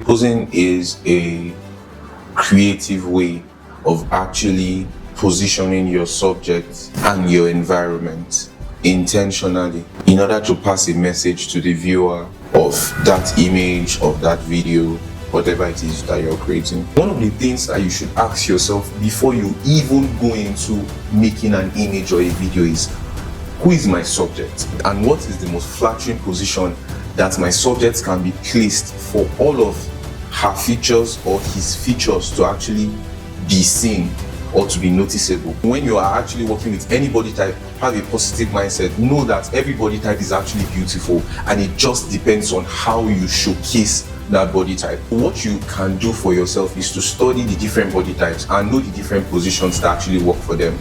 Posing is a creative way of actually positioning your subject and your environment intentionally in order to pass a message to the viewer of that image, of that video, whatever it is that you're creating. One of the things that you should ask yourself before you even go into making an image or a video is, who is my subject, and what is the most flattering position that my subject can be placed for all of her features or his features to actually be seen or to be noticeable. When you are actually working with any body type, have a positive mindset. Know that every body type is actually beautiful, and it just depends on how you showcase that body type. What you can do for yourself is to study the different body types and know the different positions that actually work for them.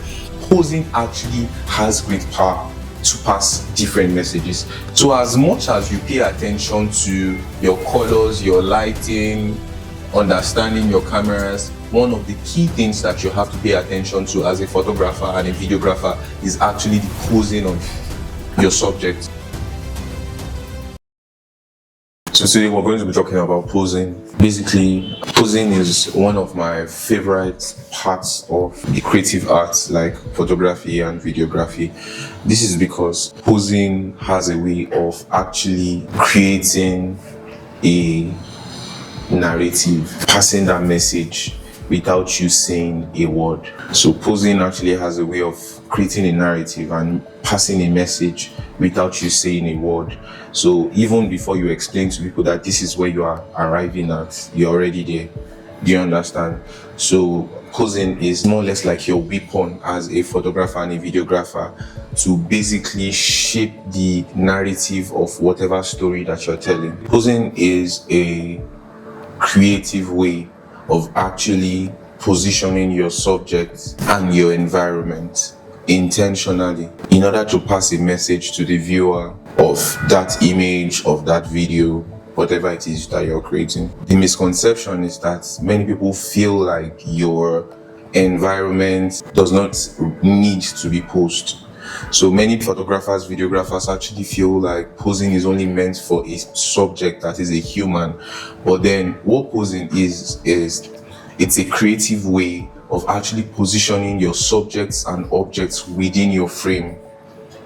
Posing actually has great power to pass different messages. So as much as you pay attention to your colors, your lighting, understanding your cameras, one of the key things that you have to pay attention to as a photographer and a videographer is actually the posing of your subject. So today we're going to be talking about posing. Basically, posing is one of my favorite parts of the creative arts like photography and videography. This is because posing has a way of actually creating a narrative, passing that message without you saying a word. So posing actually has a way of creating a narrative and passing a message without you saying a word. So even before you explain to people that this is where you are arriving at, you're already there. Do you understand? So posing is more or less like your weapon as a photographer and a videographer to basically shape the narrative of whatever story that you're telling. Posing is a creative way of actually positioning your subject and your environment intentionally in order to pass a message to the viewer of that image, of that video, whatever it is that you're creating. The misconception is that many people feel like your environment does not need to be posed. So many photographers, videographers actually feel like posing is only meant for a subject that is a human. But then what posing is it's a creative way of actually positioning your subjects and objects within your frame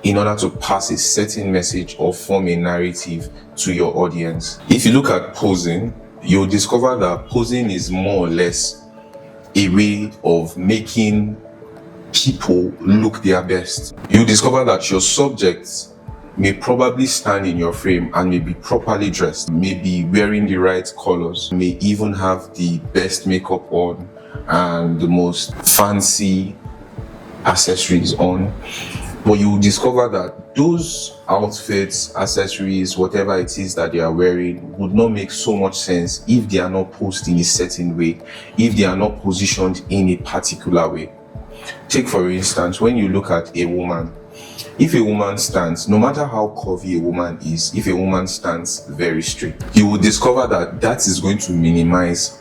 in order to pass a certain message or form a narrative to your audience. If you look at posing, you'll discover that posing is more or less a way of making people look their best. You discover that your subject may probably stand in your frame and may be properly dressed, may be wearing the right colors, may even have the best makeup on and the most fancy accessories on. But you will discover that those outfits, accessories, whatever it is that they are wearing would not make so much sense if they are not posed in a certain way, if they are not positioned in a particular way. Take for instance, when you look at a woman, if a woman stands, no matter how curvy a woman is, if a woman stands very straight, you will discover that that is going to minimize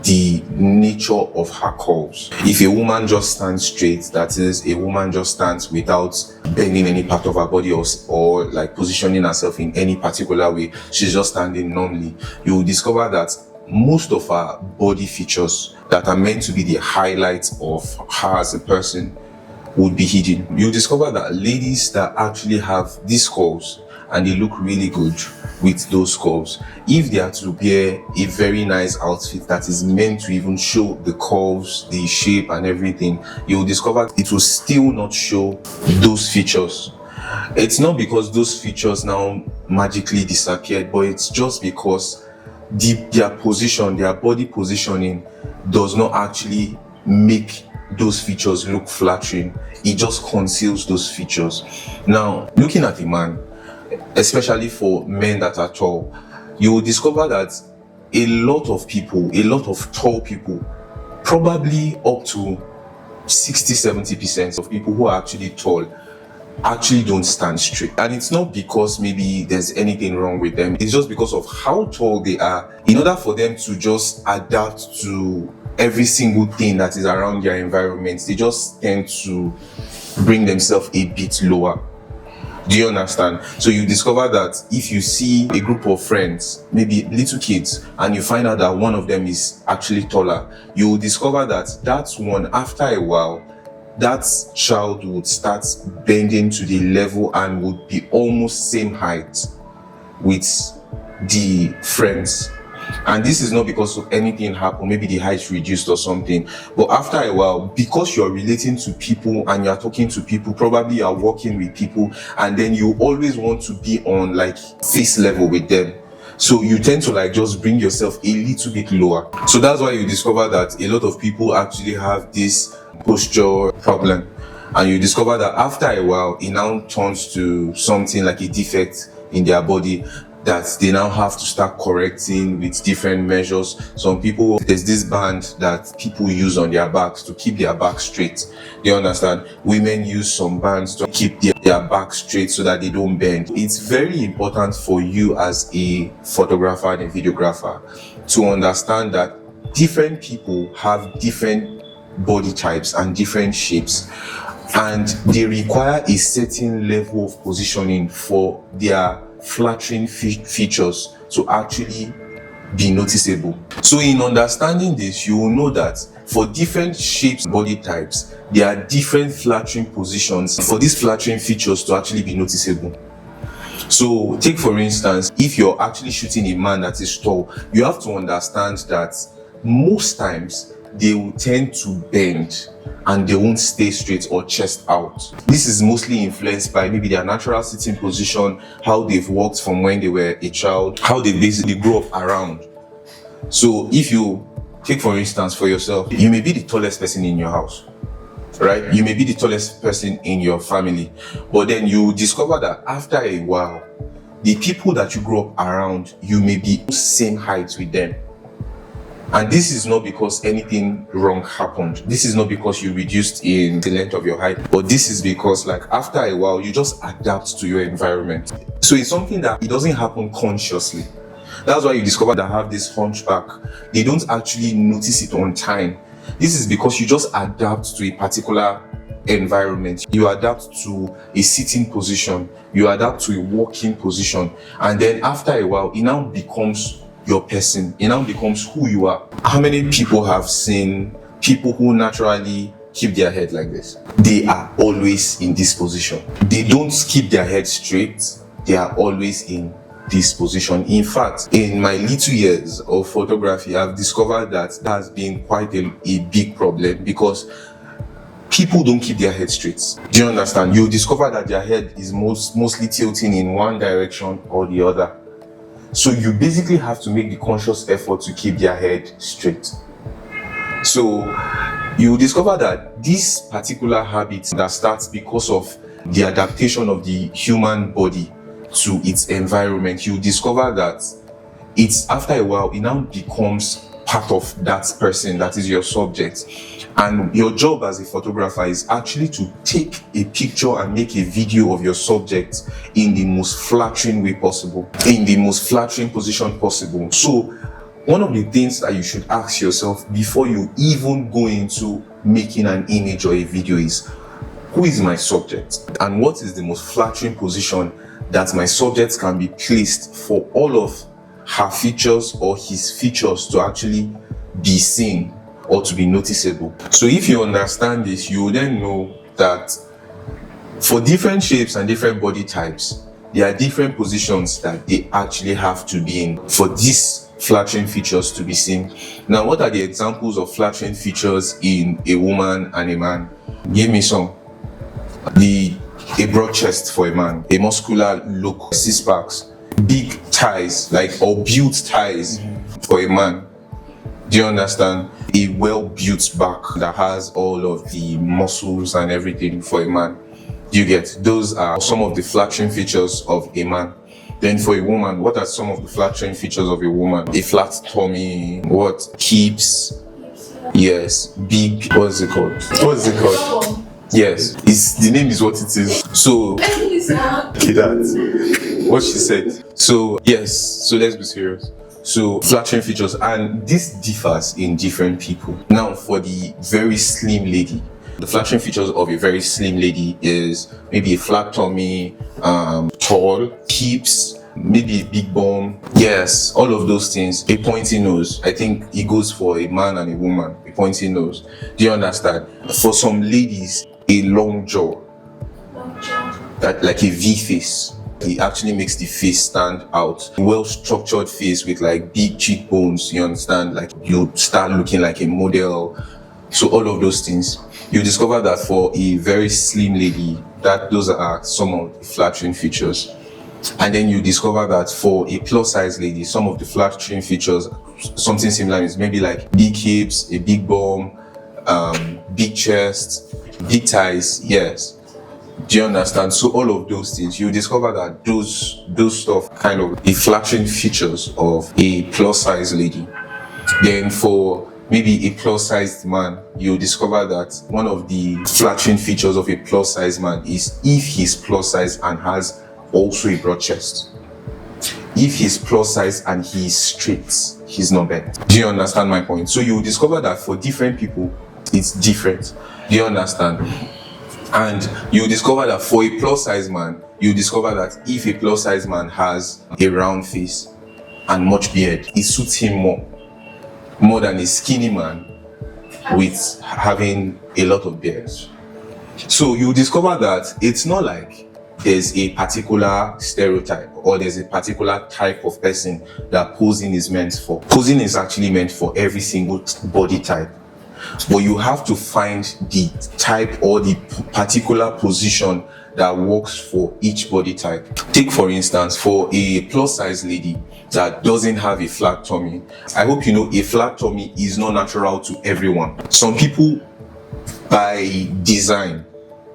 the nature of her curves. If a woman just stands straight, that is, a woman just stands without bending any part of her body or like positioning herself in any particular way, she's just standing normally, you will discover that most of her body features that are meant to be the highlights of her as a person would be hidden. You'll discover that ladies that actually have these curves and they look really good with those curves, if they are to wear a very nice outfit that is meant to even show the curves, the shape and everything, you'll discover it will still not show those features. It's not because those features now magically disappeared, but it's just because their position, their body positioning does not actually make those features look flattering. It just conceals those features. Now, looking at a man, especially for men that are tall, you will discover that a lot of people, a lot of tall people, probably up to 60-70% of people who are actually tall actually don't stand straight. And it's not because maybe there's anything wrong with them, it's just because of how tall they are. In order for them to just adapt to every single thing that is around their environment, they just tend to bring themselves a bit lower. Do you understand? So you discover that if you see a group of friends, maybe little kids, and you find out that one of them is actually taller, you will discover that that's one, after a while, that child would start bending to the level and would be almost same height with the friends. And this is not because of anything happened, maybe the height reduced or something, but after a while, because you're relating to people and you're talking to people, probably you're working with people, and then you always want to be on like face level with them, so you tend to like just bring yourself a little bit lower. So that's why you discover that a lot of people actually have this posture problem, and you discover that after a while it now turns to something like a defect in their body that they now have to start correcting with different measures. Some people, there's this band that people use on their backs to keep their back straight. You understand? Women use some bands to keep their back straight so that they don't bend. It's very important for you as a photographer and a videographer to understand that different people have different body types and different shapes, and they require a certain level of positioning for their flattering features to actually be noticeable. So in understanding this, you will know that for different shapes, body types, there are different flattering positions for these flattering features to actually be noticeable. So take for instance, if you're actually shooting a man that is tall, you have to understand that most times they will tend to bend and they won't stay straight or chest out. This is mostly influenced by maybe their natural sitting position, how they've walked from when they were a child, how they basically grew up around. So if you take for instance for yourself, you may be the tallest person in your house, right? You may be the tallest person in your family, but then you discover that after a while, the people that you grew up around, you may be same height with them. And this is not because anything wrong happened. This is not because you reduced in the length of your height, but this is because like after a while, you just adapt to your environment. So it's something that it doesn't happen consciously. That's why you discover that have this hunchback. They don't actually notice it on time. This is because you just adapt to a particular environment. You adapt to a sitting position. You adapt to a walking position. And then after a while, it now becomes your person. It now becomes who you are. How many people have seen people who naturally keep their head like this? They are always in this position. They don't keep their head straight. They are always in this position. In fact, in my little years of photography, I've discovered that has been quite a big problem because people don't keep their head straight. Do you understand? You discover that their head is mostly tilting in one direction or the other. So you basically have to make the conscious effort to keep their head straight. So you discover that this particular habit that starts because of the adaptation of the human body to its environment, you discover that it's after a while, it now becomes part of that person that is your subject. And your job as a photographer is actually to take a picture and make a video of your subject in the most flattering way possible, in the most flattering position possible. So one of the things that you should ask yourself before you even go into making an image or a video is, who is my subject? And what is the most flattering position that my subject can be placed for all of her features or his features to actually be seen or to be noticeable? So if you understand this, you will then know that for different shapes and different body types, there are different positions that they actually have to be in for these flattering features to be seen. Now, what are the examples of flattering features in a woman and a man? Give me some. A broad chest for a man, a muscular look, six packs, big thighs, or built thighs for a man. Do you understand? A well-built back that has all of the muscles and everything for a man. You get? Those are some of the flattering features of a man. Then for a woman, what are some of the flattering features of a woman? A flat tummy, hips, yes, big, what's it called? Yes, the name is what it is. So, okay, that, what she said. So, yes, so let's be serious. So, flattering features, and this differs in different people. Now, for the very slim lady, The flattering features of a very slim lady is maybe a flat tummy, tall, hips, maybe a big bum. Yes, all of those things. A pointy nose. I think it goes for a man and a woman. A pointy nose. Do you understand? For some ladies, a long jaw. That like a V face. It actually makes the face stand out. A well-structured face with like big cheekbones, you understand? Like you start looking like a model. So all of those things. You discover that for a very slim lady, that those are some of the flattering features. And then you discover that for a plus size lady, some of the flattering features, something similar is maybe like big hips, a big bum, big chest, big thighs. Yes. Do you understand? So all of those things, you discover that those stuff kind of the flattering features of a plus size lady. Then for maybe a plus sized man, you discover that one of the flattering features of a plus sized man is if he's plus size and has also a broad chest. If he's plus size and he's straight, he's not bent. Do you understand my point? So you discover that for different people, it's different. Do you understand? And you discover that for a plus size man, you discover that if a plus size man has a round face and much beard, it suits him more than a skinny man with having a lot of beards. So you discover that it's not like there's a particular stereotype or there's a particular type of person that posing is meant for. Posing is actually meant for every single body type. But you have to find the type or the particular position that works for each body type. Take for instance, for a plus size lady that doesn't have a flat tummy, I hope you know a flat tummy is not natural to everyone. Some people by design,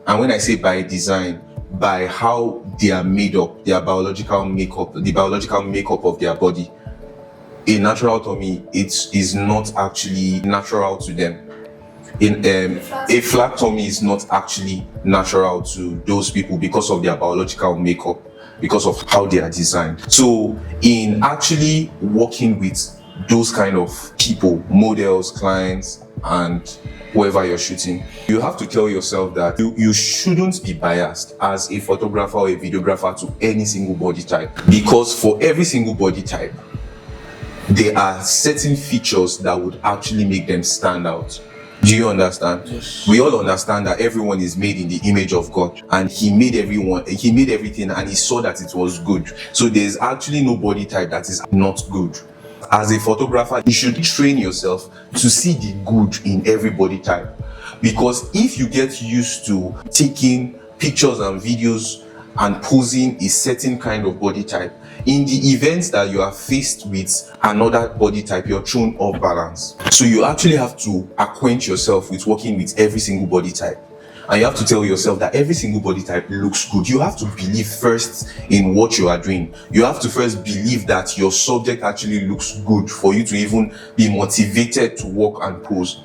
and when I say by design, by how they are made up, their biological makeup, the biological makeup of their body, a natural tummy, it is not actually natural to them. A flat tummy is not actually natural to those people because of their biological makeup, because of how they are designed. So in actually working with those kind of people, models, clients, and whoever you're shooting, you have to tell yourself that you shouldn't be biased as a photographer or a videographer to any single body type, because for every single body type, there are certain features that would actually make them stand out. Do you understand? Yes. We all understand that everyone is made in the image of God, and He made everything, and He saw that it was good. So there's actually no body type that is not good. As a photographer, you should train yourself to see the good in every body type, because if you get used to taking pictures and videos and posing a certain kind of body type, in the events that you are faced with another body type, you're thrown off balance. So you actually have to acquaint yourself with working with every single body type. And you have to tell yourself that every single body type looks good. You have to believe first in what you are doing. You have to first believe that your subject actually looks good for you to even be motivated to work and pose.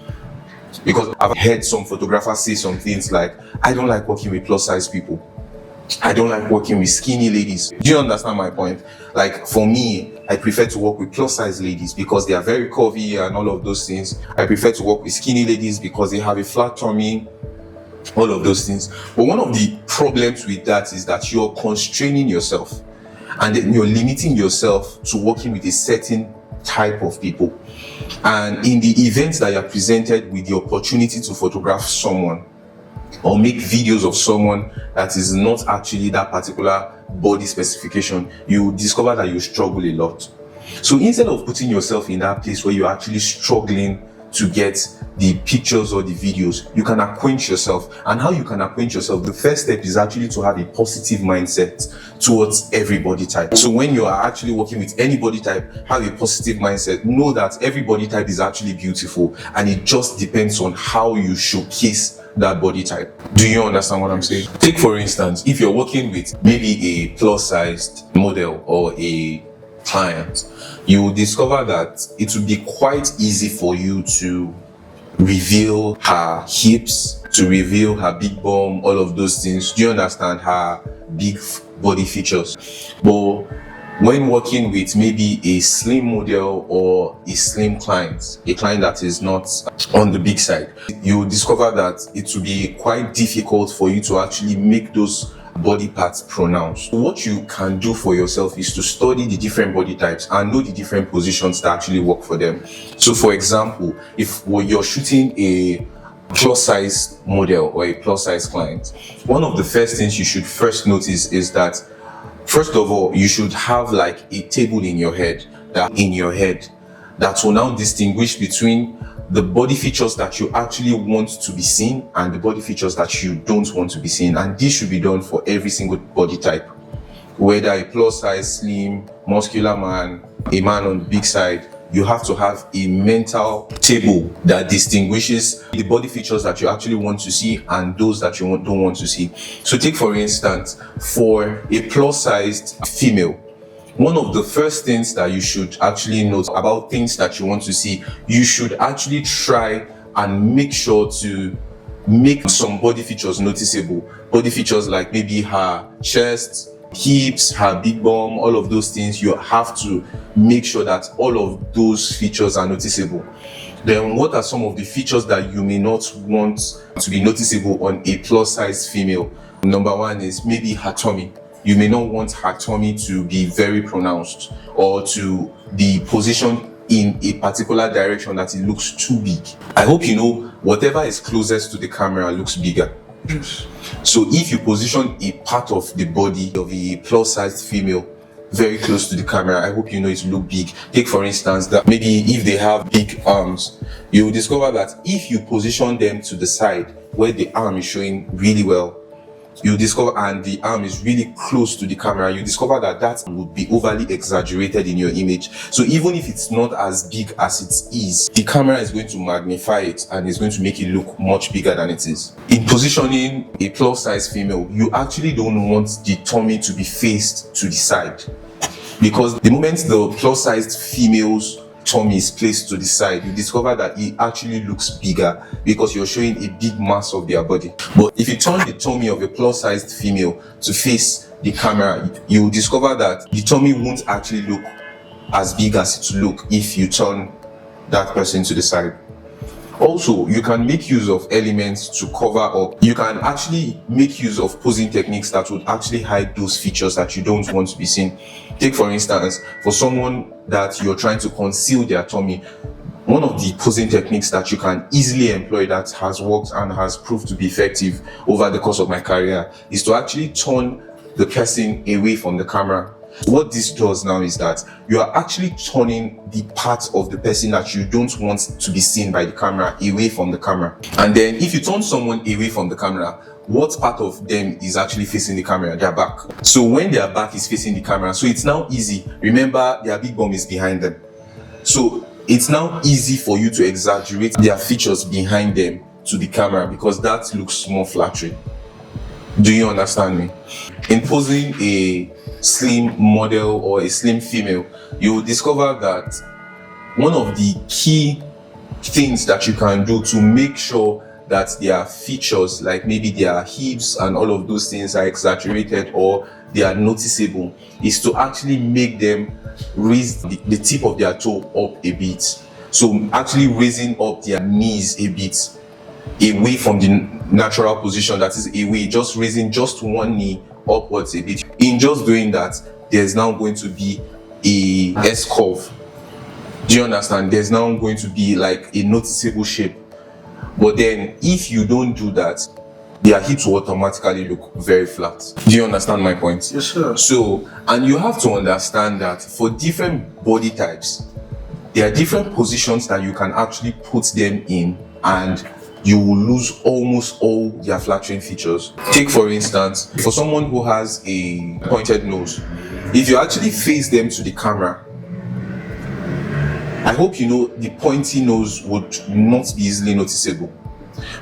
Because I've heard some photographers say some things like, I don't like working with plus size people. I don't like working with skinny ladies. Do you understand my point? Like for me, I prefer to work with plus size ladies because they are very curvy and all of those things. I prefer to work with skinny ladies because they have a flat tummy, all of those things. But one of the problems with that is that you're constraining yourself and then you're limiting yourself to working with a certain type of people. And in the events that you're presented with the opportunity to photograph someone or make videos of someone that is not actually that particular body specification, you discover that you struggle a lot. So instead of putting yourself in that place where you're actually struggling to get the pictures or the videos, you can acquaint yourself. And how you can acquaint yourself, the first step is actually to have a positive mindset towards every body type. So when you are actually working with any body type, have a positive mindset. Know that every body type is actually beautiful, and it just depends on how you showcase that body type. Do you understand what I'm saying? Take for instance, if you're working with maybe a plus-sized model or a client, you will discover that it will be quite easy for you to reveal her hips, to reveal her big bum, all of those things. Do you understand? Her big body features. But When working with maybe a slim model or a slim client, a client that is not on the big side, you discover that it will be quite difficult for you to actually make those body parts pronounced. What you can do for yourself is to study the different body types and know the different positions that actually work for them. So for example, if you're shooting a plus size model or a plus size client, one of the first things you should first notice is that, first of all, you should have like a table in your head that will now distinguish between the body features that you actually want to be seen and the body features that you don't want to be seen. And this should be done for every single body type, whether a plus size, slim, muscular man, a man on the big side. You have to have a mental table that distinguishes the body features that you actually want to see and those that you don't want to see. So take for instance, for a plus sized female, one of the first things that you should actually note about things that you want to see, you should actually try and make sure to make some body features noticeable. Body features like maybe her chest, hips, her big bum, all of those things. You have to make sure that all of those features are noticeable. Then what are some of the features that you may not want to be noticeable on a plus size female? Number one is maybe her tummy. You may not want her tummy to be very pronounced or to be positioned in a particular direction that it looks too big. I hope you know whatever is closest to the camera looks bigger. Yes. So if you position a part of the body of a plus sized female very close to the camera, I hope you know it will look big. Take for instance that maybe if they have big arms, you will discover that if you position them to the side where the arm is showing really well, you discover, and the arm is really close to the camera, you discover that that would be overly exaggerated in your image. So even if it's not as big as it is, the camera is going to magnify it and is going to make it look much bigger than it is. In positioning a plus size female, you actually don't want the tummy to be faced to the side, because the moment the plus sized female's tummy is placed to the side, you discover that it actually looks bigger because you're showing a big mass of their body. But if you turn the tummy of a plus sized female to face the camera, you will discover that the tummy won't actually look as big as it will look if you turn that person to the side. Also, you can make use of elements to cover up. You can actually make use of posing techniques that would actually hide those features that you don't want to be seen. Take for instance, for someone that you're trying to conceal their tummy, one of the posing techniques that you can easily employ that has worked and has proved to be effective over the course of my career is to actually turn the person away from the camera. What this does now is that you are actually turning the part of the person that you don't want to be seen by the camera away from the camera. And then if you turn someone away from the camera, what part of them is actually facing the camera? Their back. So when their back is facing the camera, so it's now easy. Remember, their big bum is behind them. So it's now easy for you to exaggerate their features behind them to the camera because that looks more flattering. Do you understand me? In posing a slim model or a slim female, you will discover that one of the key things that you can do to make sure that their features, like maybe their hips and all of those things, are exaggerated or they are noticeable, is to actually make them raise the tip of their toe up a bit. So actually raising up their knees a bit away from the natural position, that is away, just raising just one knee upwards a bit. In just doing that, there's now going to be a S curve. Do you understand? There's now going to be like a noticeable shape. But then if you don't do that, their hips will automatically look very flat. Do you understand my point? Yes, sir. So, and you have to understand that for different body types, there are different positions that you can actually put them in and you will lose almost all their flattering features. Take for instance, for someone who has a pointed nose, if you actually face them to the camera, I hope you know the pointy nose would not be easily noticeable.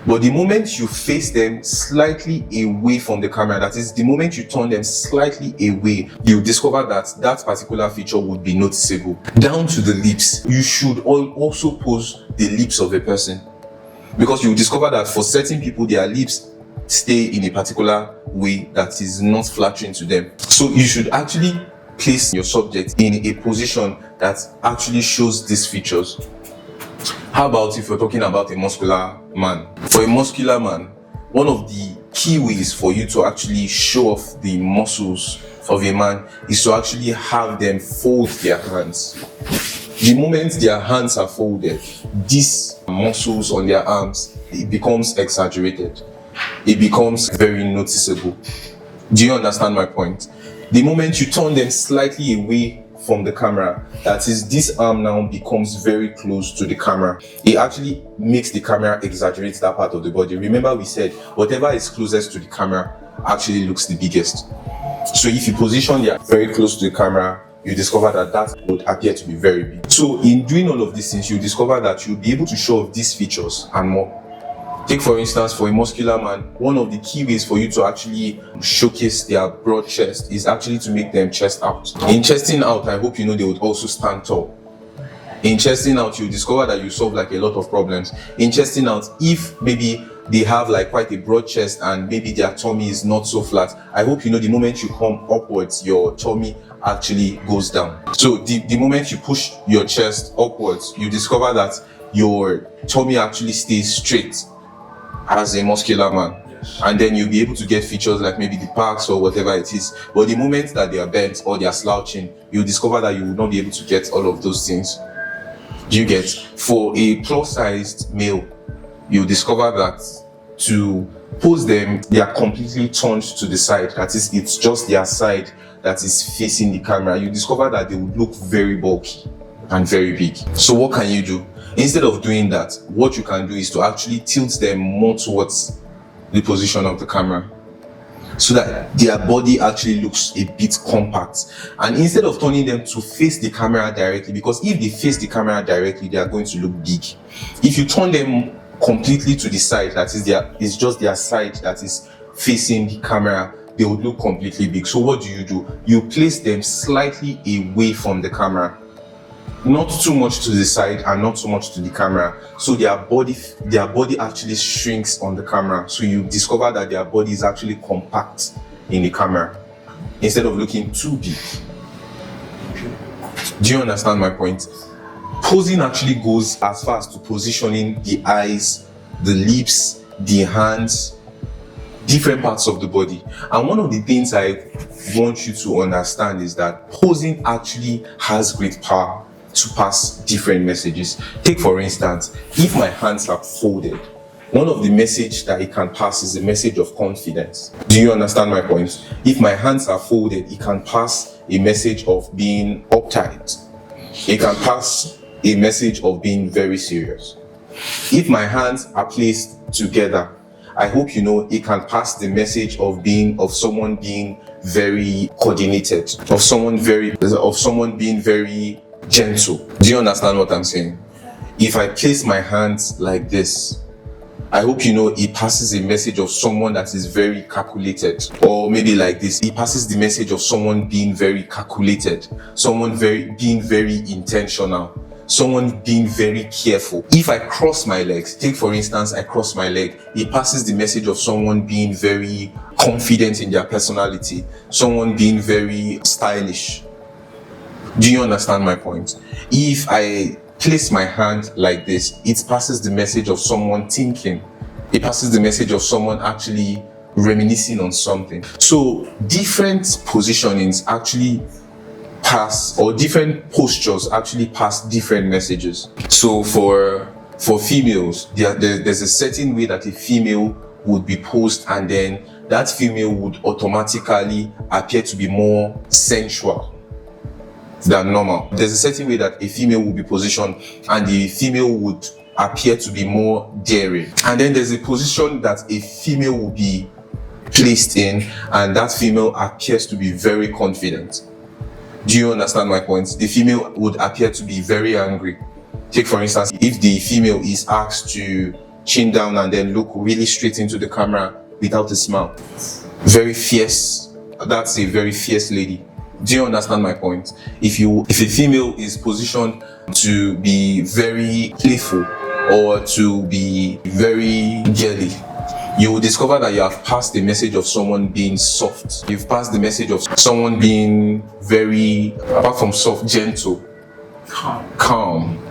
But the moment you face them slightly away from the camera, that is, the moment you turn them slightly away, you discover that that particular feature would be noticeable. Down to the lips, you should also pose the lips of a person, because you discover that for certain people, their lips stay in a particular way that is not flattering to them. So you should actually place your subject in a position that actually shows these features. How about if you're talking about a muscular man? For a muscular man, one of the key ways for you to actually show off the muscles of a man is to actually have them fold their hands. The moment their hands are folded, these muscles on their arms, it becomes exaggerated. It becomes very noticeable. Do you understand my point? The moment you turn them slightly away from the camera, that is, this arm now becomes very close to the camera. It actually makes the camera exaggerate that part of the body. Remember, we said whatever is closest to the camera actually looks the biggest. So if you position it very close to the camera, you discover that that would appear to be very big. So in doing all of these things, you discover that you'll be able to show off these features and more. Take for instance, for a muscular man, one of the key ways for you to actually showcase their broad chest is actually to make them chest out. In chesting out, I hope you know they would also stand tall. In chesting out, you discover that you solve like a lot of problems. In chesting out, if maybe they have like quite a broad chest and maybe their tummy is not so flat, I hope you know the moment you come upwards, your tummy actually goes down. So the moment you push your chest upwards, you discover that your tummy actually stays straight as a muscular man. And then you'll be able to get features like maybe the packs or whatever it is. But the moment that they are bent or they are slouching, you'll discover that you will not be able to get all of those things. Do you get? For a plus-sized male, you discover that to pose them, they are completely turned to the side. That is, it's just their side that is facing the camera. You discover that they would look very bulky and very big. So what can you do? Instead of doing that, what you can do is to actually tilt them more towards the position of the camera so that their body actually looks a bit compact. And instead of turning them to face the camera directly, because if they face the camera directly, they are going to look big. If you turn them completely to the side, that is it's just their side that is facing the camera, they would look completely big. So what do? You place them slightly away from the camera, not too much to the side and not too much to the camera, so their body actually shrinks on the camera. So you discover that their body is actually compact in the camera instead of looking too big. Do you understand my point? Posing actually goes as far as to positioning the eyes, the lips, the hands, different parts of the body. And one of the things I want you to understand is that posing actually has great power to pass different messages. Take for instance, if my hands are folded, one of the messages that it can pass is a message of confidence. Do you understand my point? If my hands are folded, it can pass a message of being uptight. It can pass a message of being very serious. If my hands are placed together, I hope you know it can pass the message of someone being very coordinated, of someone being very gentle. Do you understand what I'm saying? If I place my hands like this, I hope you know it passes a message of someone that is very calculated. Or maybe like this, it passes the message of someone being very calculated, someone being very intentional, someone being very careful. If I cross my legs, take for instance, I cross my leg, it passes the message of someone being very confident in their personality, someone being very stylish. Do you understand my point? If I place my hand like this, it passes the message of someone thinking. It passes the message of someone actually reminiscing on something. So different positionings actually pass, or different postures actually pass different messages. So for females, there's a certain way that a female would be posed, and then that female would automatically appear to be more sensual than normal. There's a certain way that a female will be positioned and the female would appear to be more daring. And then there's a position that a female will be placed in and that female appears to be very confident. Do you understand my point? The female would appear to be very angry. Take for instance, if the female is asked to chin down and then look really straight into the camera without a smile. Very fierce. That's a very fierce lady. Do you understand my point? If a female is positioned to be very playful or to be very girly, you will discover that you have passed the message of someone being soft. You've passed the message of someone being very, apart from soft, gentle, calm.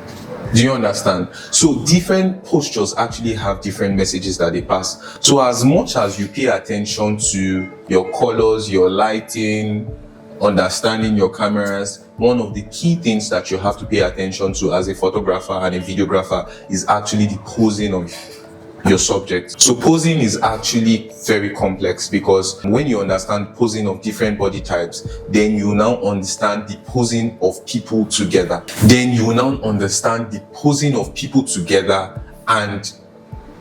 Do you understand? So different postures actually have different messages that they pass. So as much as you pay attention to your colors, your lighting, understanding your cameras, one of the key things that you have to pay attention to as a photographer and a videographer is actually the posing of your subject. So posing is actually very complex, because when you understand posing of different body types, then you now understand the posing of people together. Then you now understand the posing of people together and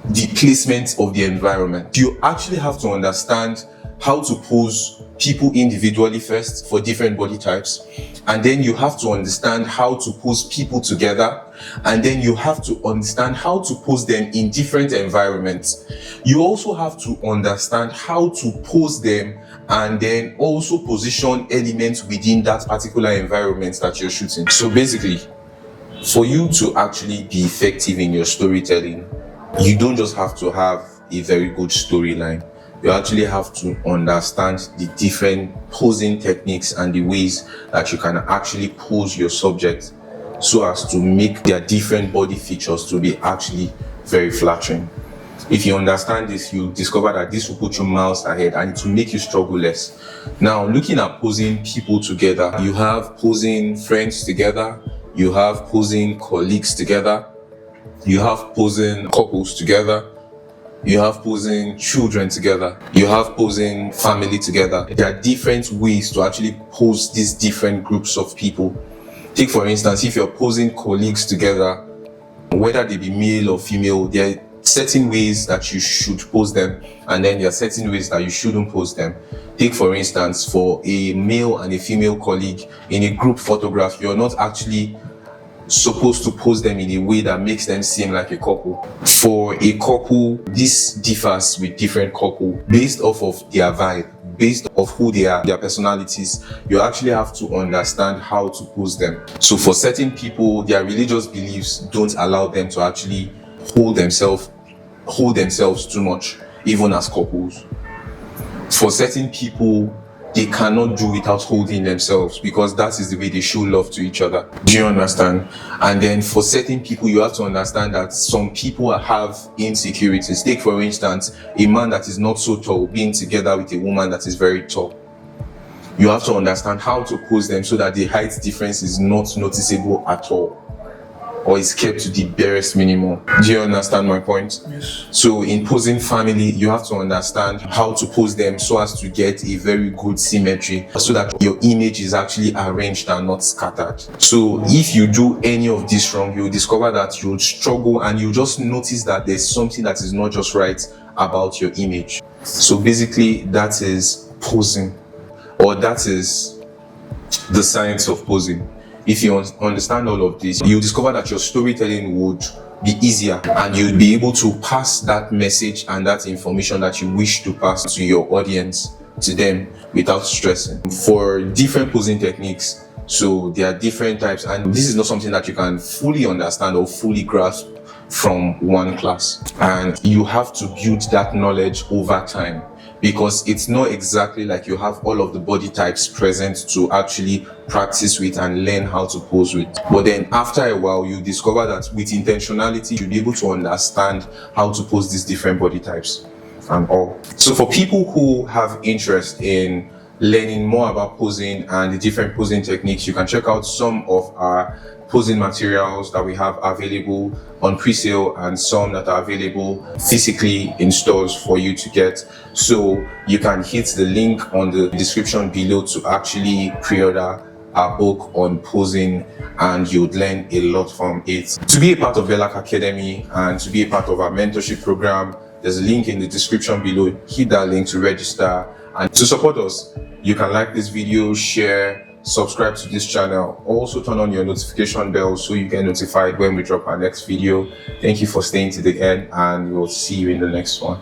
the placement of the environment. You actually have to understand how to pose people individually first for different body types, and then you have to understand how to pose people together, and then you have to understand how to pose them in different environments. You also have to understand how to pose them and then also position elements within that particular environment that you're shooting. So basically, for you to actually be effective in your storytelling, you don't just have to have a very good storyline. You actually have to understand the different posing techniques and the ways that you can actually pose your subject so as to make their different body features to be actually very flattering. If you understand this, you discover that this will put you miles ahead and it will make you struggle less. Now, looking at posing people together, you have posing friends together, you have posing colleagues together, you have posing couples together, you have posing children together, you have posing family together. There are different ways to actually pose these different groups of people. Take for instance, if you're posing colleagues together, whether they be male or female, there are certain ways that you should pose them, and then there are certain ways that you shouldn't pose them. Take for instance, for a male and a female colleague in a group photograph, you're not actually supposed to pose them in a way that makes them seem like a couple. For a couple, this differs with different couple based off of their vibe, based off who they are, their personalities. You actually have to understand how to pose them. So for certain people, their religious beliefs don't allow them to actually hold themselves too much, even as couples. For certain people, they cannot do without holding themselves, because that is the way they show love to each other. Do you understand? And then for certain people, you have to understand that some people have insecurities. Take for instance, a man that is not so tall being together with a woman that is very tall. You have to understand how to pose them so that the height difference is not noticeable at all, or is kept to the barest minimum. Do you understand my point? Yes. So in posing family, you have to understand how to pose them so as to get a very good symmetry, so that your image is actually arranged and not scattered. So if you do any of this wrong, you'll discover that you'll struggle, and you'll just notice that there's something that is not just right about your image. So basically, that is posing, or that is the science of posing. If you understand all of this, you discover that your storytelling would be easier, and you'll be able to pass that message and that information that you wish to pass to your audience, to them, without stressing. For different posing techniques, so there are different types, and this is not something that you can fully understand or fully grasp from one class, and you have to build that knowledge over time, because it's not exactly like you have all of the body types present to actually practice with and learn how to pose with. But then after a while, you discover that with intentionality, you'll be able to understand how to pose these different body types and all. So for people who have interest in learning more about posing and the different posing techniques, you can check out some of our posing materials that we have available on pre-sale, and some that are available physically in stores for you to get. So you can hit the link on the description below to actually pre-order our book on posing, and you'd learn a lot from it. To be a part of Belac Academy and to be a part of our mentorship program, there's a link in the description below. Hit that link to register, and to support us, you can like this video, share, subscribe to this channel. Also turn on your notification bell so you get notified when we drop our next video. Thank you for staying to the end, and we'll see you in the next one.